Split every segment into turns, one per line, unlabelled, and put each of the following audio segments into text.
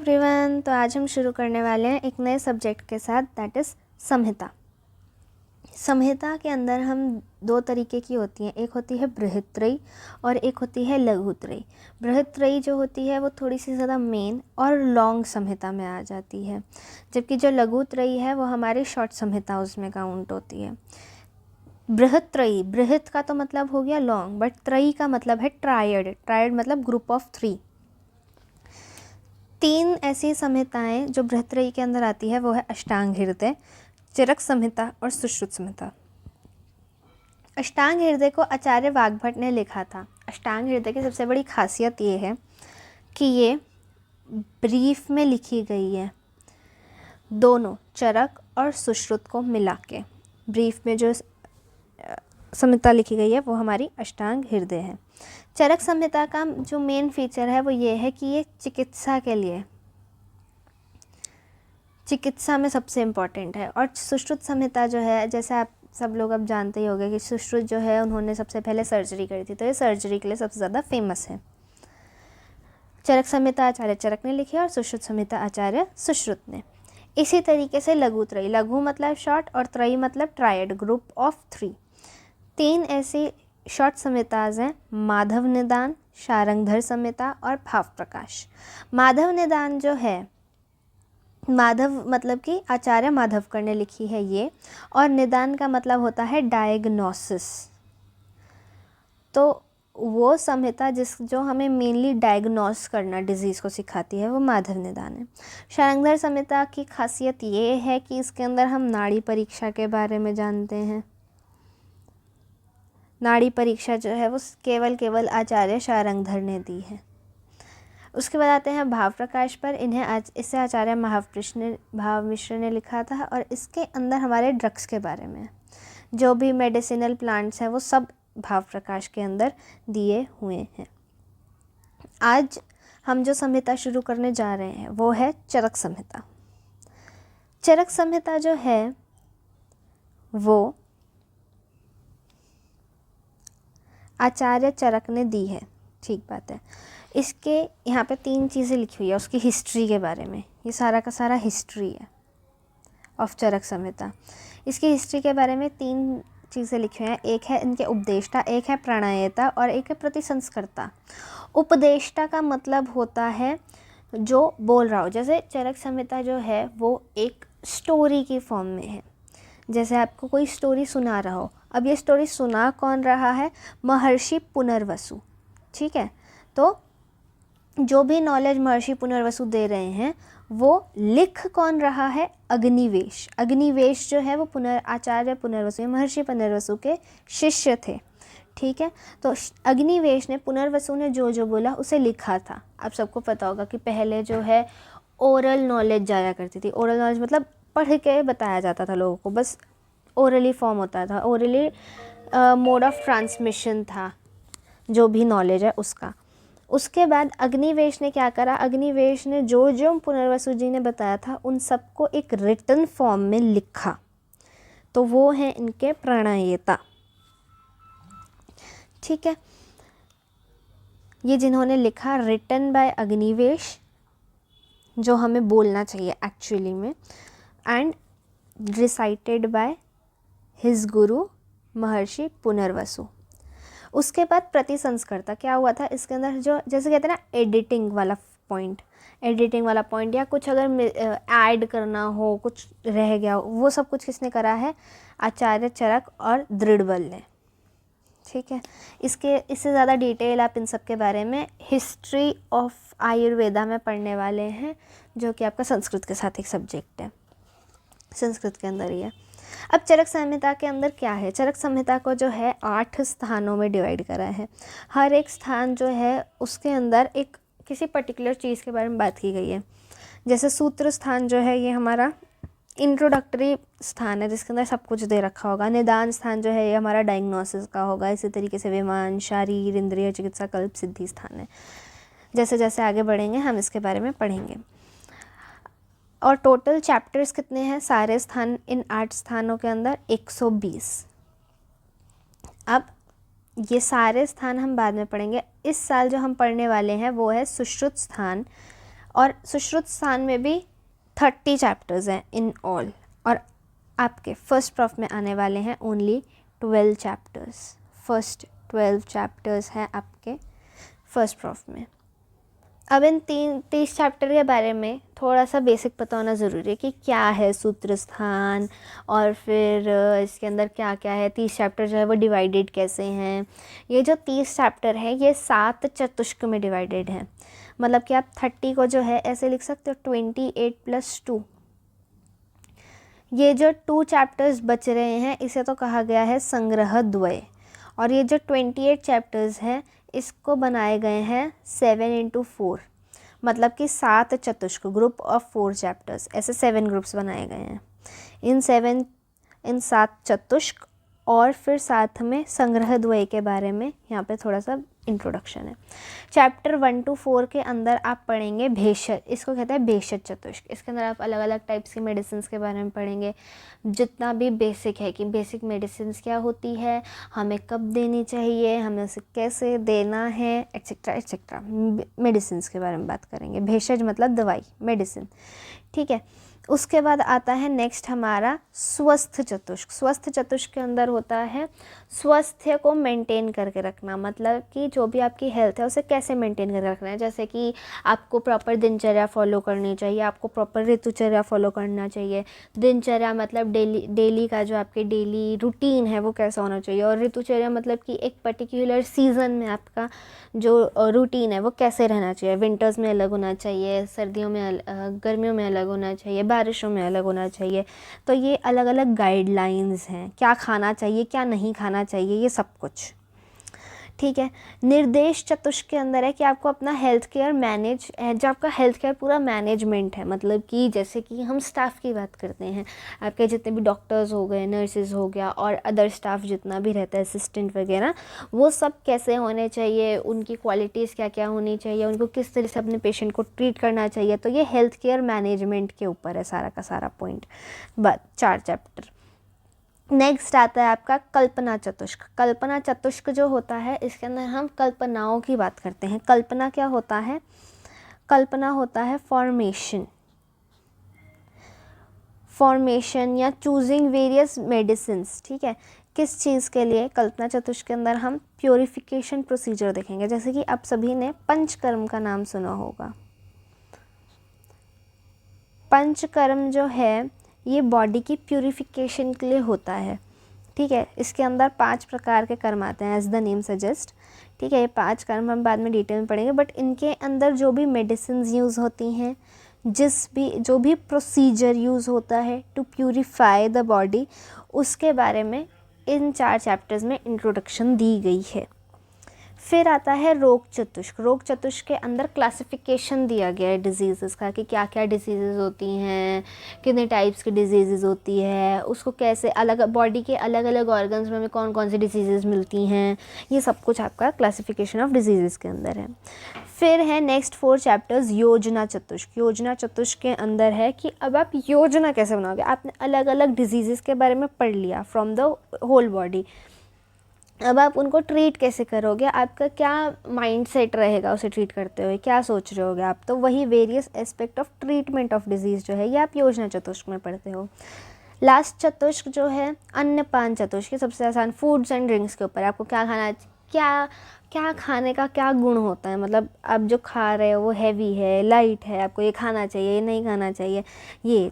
Everyone, तो आज हम शुरू करने वाले हैं एक नए सब्जेक्ट के साथ, दैट इज़ संहिता। संहिता के अंदर हम दो तरीके की होती हैं, एक होती है बृहत्त्रयी और एक होती है लघुत्रयी। बृहत्त्रयी जो होती है वो थोड़ी सी ज़्यादा मेन और लॉन्ग संहिता में आ जाती है, जबकि जो लघुत्रयी है वो हमारी शॉर्ट संहिता उसमें काउंट होती है। बृहत्त्रयी, बृहत का तो मतलब हो गया लॉन्ग, बट त्रयी का मतलब है ट्रायड। ट्रायड मतलब ग्रुप ऑफ 3। 3 ऐसी संहिताएं जो बृहत्त्रयी के अंदर आती है वो है अष्टांग हृदय, चरक संहिता और सुश्रुत संहिता। अष्टांग हृदय को आचार्य वाग्भट ने लिखा था। अष्टांग हृदय की सबसे बड़ी खासियत ये है कि ये ब्रीफ में लिखी गई है, दोनों चरक और सुश्रुत को मिला के ब्रीफ में जो संहिता लिखी गई है वो हमारी अष्टांग हृदय है। चरक संहिता का जो मेन फीचर है वो ये है कि ये चिकित्सा के लिए, चिकित्सा में सबसे इम्पॉर्टेंट है। और सुश्रुत संहिता जो है, जैसे आप सब लोग अब जानते ही होंगे कि सुश्रुत जो है उन्होंने सबसे पहले सर्जरी करी थी, तो ये सर्जरी के लिए सबसे ज़्यादा फेमस है। चरक संहिता आचार्य चरक ने लिखी और सुश्रुत संहिता आचार्य सुश्रुत ने। इसी तरीके से लघुत्रयी, लघु मतलब शॉर्ट और त्रयी मतलब ट्रायड, ग्रुप ऑफ 3। 3 ऐसी शॉर्ट संहिताज हैं, माधव निदान, शारंगधर संहिता और भाव प्रकाश। माधव निदान जो है, माधव मतलब कि आचार्य माधवकर ने लिखी है ये, और निदान का मतलब होता है डायग्नोसिस। तो वो संहिता जो हमें मेनली डायग्नोस करना डिजीज़ को सिखाती है वो माधव निदान है। शारंगधर संहिता की खासियत ये है कि इसके अंदर हम नाड़ी परीक्षा के बारे में जानते हैं। नाड़ी परीक्षा जो है वो केवल आचार्य शारंगधर ने दी है। उसके बाद आते हैं भाव प्रकाश पर। इसे आचार्य भाव मिश्र ने लिखा था, और इसके अंदर हमारे ड्रग्स के बारे में, जो भी मेडिसिनल प्लांट्स हैं वो सब भाव प्रकाश के अंदर दिए हुए हैं। आज हम जो संहिता शुरू करने जा रहे हैं वो है चरक संहिता। चरक संहिता जो है वो आचार्य चरक ने दी है, ठीक बात है। इसके यहाँ पे 3 चीज़ें लिखी हुई है उसकी हिस्ट्री के बारे में। ये सारा का सारा हिस्ट्री है ऑफ चरक संहिता। इसकी हिस्ट्री के बारे में 3 चीज़ें लिखी हुई हैं। एक है इनके उपदेष्टा, एक है प्रणयता और एक है प्रतिसंस्कर्ता। उपदेष्टा का मतलब होता है जो बोल रहा हो। जैसे चरक संहिता जो है वो एक स्टोरी की फॉर्म में है, जैसे आपको कोई स्टोरी सुना रहा हो। अब ये स्टोरी सुना कौन रहा है? महर्षि पुनर्वसु, ठीक है। तो जो भी नॉलेज महर्षि पुनर्वसु दे रहे हैं वो लिख कौन रहा है? अग्निवेश। अग्निवेश जो है वो आचार्य पुनर्वसु, महर्षि पुनर्वसु के शिष्य थे, ठीक है। तो अग्निवेश ने, पुनर्वसु ने जो बोला उसे लिखा था। आप सबको पता होगा कि पहले जो है ओरल नॉलेज जाया करती थी। ओरल नॉलेज मतलब पढ़ के बताया जाता था लोगों को, बस ओरली फॉर्म होता था, ओरली मोड ऑफ ट्रांसमिशन था जो भी नॉलेज है उसका। उसके बाद अग्निवेश ने क्या करा? अग्निवेश ने जो पुनर्वसु जी ने बताया था उन सबको एक रिटन फॉर्म में लिखा, तो वो है इनके प्रणयता, ठीक है। ये जिन्होंने लिखा, रिटन बाय अग्निवेश, जो हमें बोलना चाहिए एक्चुअली में, एंड रिसाइटेड बाय हिज गुरु महर्षि पुनर्वसु। उसके बाद प्रतिसंस्कर्ता क्या हुआ था इसके अंदर? जो जैसे कहते हैं ना एडिटिंग वाला पॉइंट या कुछ अगर ऐड करना हो, कुछ रह गया हो, वो सब कुछ किसने करा है? आचार्य चरक और दृढ़बल ने, ठीक है। इससे ज़्यादा डिटेल आप इन सब के बारे में हिस्ट्री ऑफ आयुर्वेदा में पढ़ने वाले हैं, जो कि आपका संस्कृत के साथ एक सब्जेक्ट है, संस्कृत के अंदर ही है। अब चरक संहिता के अंदर क्या है? चरक संहिता को जो है 8 स्थानों में डिवाइड करा है। हर एक स्थान जो है उसके अंदर एक किसी पर्टिकुलर चीज़ के बारे में बात की गई है। जैसे सूत्र स्थान जो है ये हमारा इंट्रोडक्टरी स्थान है, जिसके अंदर सब कुछ दे रखा होगा। निदान स्थान जो है ये हमारा डायग्नोसिस का होगा। इसी तरीके से विमान, शारीर, इंद्रिय, चिकित्सा, कल्प, सिद्धि स्थान है। जैसे जैसे आगे बढ़ेंगे हम इसके बारे में पढ़ेंगे। और टोटल चैप्टर्स कितने हैं सारे स्थान, इन 8 स्थानों के अंदर? 120। अब ये सारे स्थान हम बाद में पढ़ेंगे। इस साल जो हम पढ़ने वाले हैं वो है सुश्रुत स्थान, और सुश्रुत स्थान में भी 30 चैप्टर्स हैं इन ऑल, और आपके फर्स्ट प्रॉफ में आने वाले हैं ओनली 12 चैप्टर्स। फर्स्ट 12 चैप्टर्स हैं आपके फर्स्ट प्रॉफ में। अब इन 30 चैप्टर के बारे में थोड़ा सा बेसिक पता होना ज़रूरी है कि क्या है सूत्र स्थान, और फिर इसके अंदर क्या क्या है, 30 चैप्टर जो है वो डिवाइडेड कैसे हैं। ये जो 30 चैप्टर है ये 7 चतुष्क में डिवाइडेड है, मतलब कि आप 30 को जो है ऐसे लिख सकते हो 28 + 2। ये जो 2 चैप्टर्स बच रहे हैं इसे तो कहा गया है संग्रह द्वय, और ये जो 28 चैप्टर्स हैं इसको बनाए गए हैं 7 × 4, मतलब कि 7 चतुष्क, ग्रुप ऑफ 4 चैप्टर्स, ऐसे 7 ग्रुप्स बनाए गए हैं। इन 7 चतुष्क और फिर साथ में संग्रह द्वय के बारे में यहाँ पे थोड़ा सा इंट्रोडक्शन है। चैप्टर 1 to 4 के अंदर आप पढ़ेंगे भेषज, इसको कहते हैं भेषज चतुष्क। इसके अंदर आप अलग अलग टाइप्स की मेडिसिन के बारे में पढ़ेंगे, जितना भी बेसिक है कि बेसिक मेडिसिन क्या होती है, हमें कब देनी चाहिए, हमें उसे कैसे देना है, एट्सेट्रा एट्सेट्रा, मेडिसिन के बारे में बात करेंगे। भेषज मतलब दवाई, मेडिसिन, ठीक है। उसके बाद आता है नेक्स्ट हमारा स्वस्थ चतुष्क। स्वस्थ चतुष्क के अंदर होता है स्वास्थ्य को मेंटेन करके रखना, मतलब कि जो भी आपकी हेल्थ है उसे कैसे मेंटेन करके रखना है। जैसे कि आपको प्रॉपर दिनचर्या फॉलो करनी चाहिए, आपको प्रॉपर ऋतुचर्या फॉलो करना चाहिए। दिनचर्या मतलब डेली का जो आपके डेली रूटीन है वो कैसा होना चाहिए, और ऋतुचर्या मतलब कि एक पर्टिकुलर सीज़न में आपका जो रूटीन है वो कैसे रहना चाहिए। विंटर्स में अलग होना चाहिए, सर्दियों में गर्मियों में अलग होना चाहिए, बारिशों में अलग होना चाहिए। तो ये अलग अलग गाइडलाइंस हैं, क्या खाना चाहिए क्या नहीं खाना चाहिए, ये सब कुछ, ठीक है। निर्देश चतुष्क के अंदर है कि आपको अपना हेल्थ केयर मैनेज, जो आपका हेल्थ केयर पूरा मैनेजमेंट है, मतलब कि जैसे कि हम स्टाफ की बात करते हैं, आपके जितने भी डॉक्टर्स हो गए, नर्सेज हो गया, और अदर स्टाफ जितना भी रहता है, असिस्टेंट वगैरह, वो सब कैसे होने चाहिए, उनकी क्वालिटीज़ क्या क्या होनी चाहिए, उनको किस तरह से अपने पेशेंट को ट्रीट करना चाहिए। तो ये हेल्थ केयर मैनेजमेंट के ऊपर है सारा का सारा पॉइंट, बस 4 चैप्टर। नेक्स्ट आता है आपका कल्पना चतुष्क। कल्पना चतुष्क जो होता है इसके अंदर हम कल्पनाओं की बात करते हैं। कल्पना क्या होता है? कल्पना होता है फॉर्मेशन या चूजिंग वेरियस मेडिसिन्स, ठीक है। किस चीज़ के लिए? कल्पना चतुष्क के अंदर हम प्योरिफिकेशन प्रोसीजर देखेंगे। जैसे कि आप सभी ने पंचकर्म का नाम सुना होगा। पंचकर्म जो है ये बॉडी की प्यूरिफिकेशन के लिए होता है, ठीक है। इसके अंदर 5 प्रकार के कर्म आते हैं, एज द नेम सजेस्ट, ठीक है। ये 5 कर्म हम बाद में डिटेल में पढ़ेंगे, बट इनके अंदर जो भी मेडिसिन यूज़ होती हैं, जो भी प्रोसीजर यूज़ होता है टू प्यूरिफाई द बॉडी, उसके बारे में इन 4 चैप्टर्स में इंट्रोडक्शन दी गई है। फिर आता है रोग चतुष्क। रोग चतुष्क के अंदर क्लासिफिकेशन दिया गया है डिजीज़ का, कि क्या क्या डिजीज़ होती हैं, कितने टाइप्स की डिजीज़ होती है, उसको कैसे अलग, बॉडी के अलग अलग ऑर्गन्स में कौन कौन सी डिजीज़ मिलती हैं, ये सब कुछ आपका क्लासिफिकेशन ऑफ डिजीज़ के अंदर है। फिर है नेक्स्ट 4 चैप्टर्स योजना चतुष्क। योजना चतुष्क के अंदर है कि अब आप योजना कैसे बनाओगे। आपने अलग अलग डिजीज़ के बारे में पढ़ लिया फ्रॉम द होल बॉडी, अब आप उनको ट्रीट कैसे करोगे, आपका क्या माइंड सेट रहेगा उसे ट्रीट करते हुए, क्या सोच रहे होगे आप। तो वही various aspect of treatment of disease जो है ये आप योजना चतुष्क में पढ़ते हो। लास्ट चतुष्क जो है अन्नपान चतुष्क, सबसे आसान, फूड्स एंड ड्रिंक्स के ऊपर। आपको क्या खाना, क्या खाने का क्या गुण होता है, मतलब आप जो खा रहे हो वो हैवी है, लाइट है, आपको ये खाना चाहिए, ये नहीं खाना चाहिए, ये,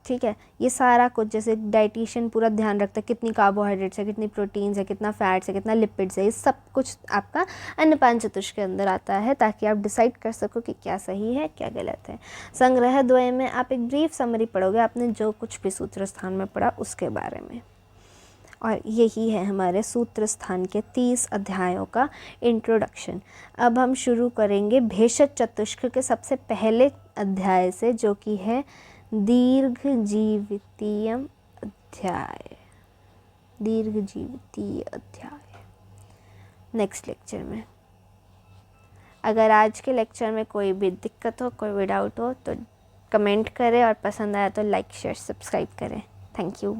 ठीक है। ये सारा कुछ जैसे डाइटिशियन पूरा ध्यान रखता है, कितनी कार्बोहाइड्रेट्स है, कितनी प्रोटीन्स है, कितना फैट्स है, कितना लिपिड्स है, ये सब कुछ आपका अन्नपान चतुष्क के अंदर आता है, ताकि आप डिसाइड कर सको कि क्या सही है क्या गलत है। संग्रह द्वय में आप एक ब्रीफ समरी पढ़ोगे, आपने जो कुछ भी सूत्र स्थान में पढ़ा उसके बारे में। और यही है हमारे सूत्र स्थान के 30 अध्यायों का इंट्रोडक्शन। अब हम शुरू करेंगे भेषज चतुष्क के सबसे पहले अध्याय से, जो कि है दीर्घजीवितीय अध्याय। नेक्स्ट लेक्चर में। अगर आज के लेक्चर में कोई भी दिक्कत हो, कोई भी डाउट हो तो कमेंट करें, और पसंद आया तो लाइक शेयर सब्सक्राइब करें। Thank you.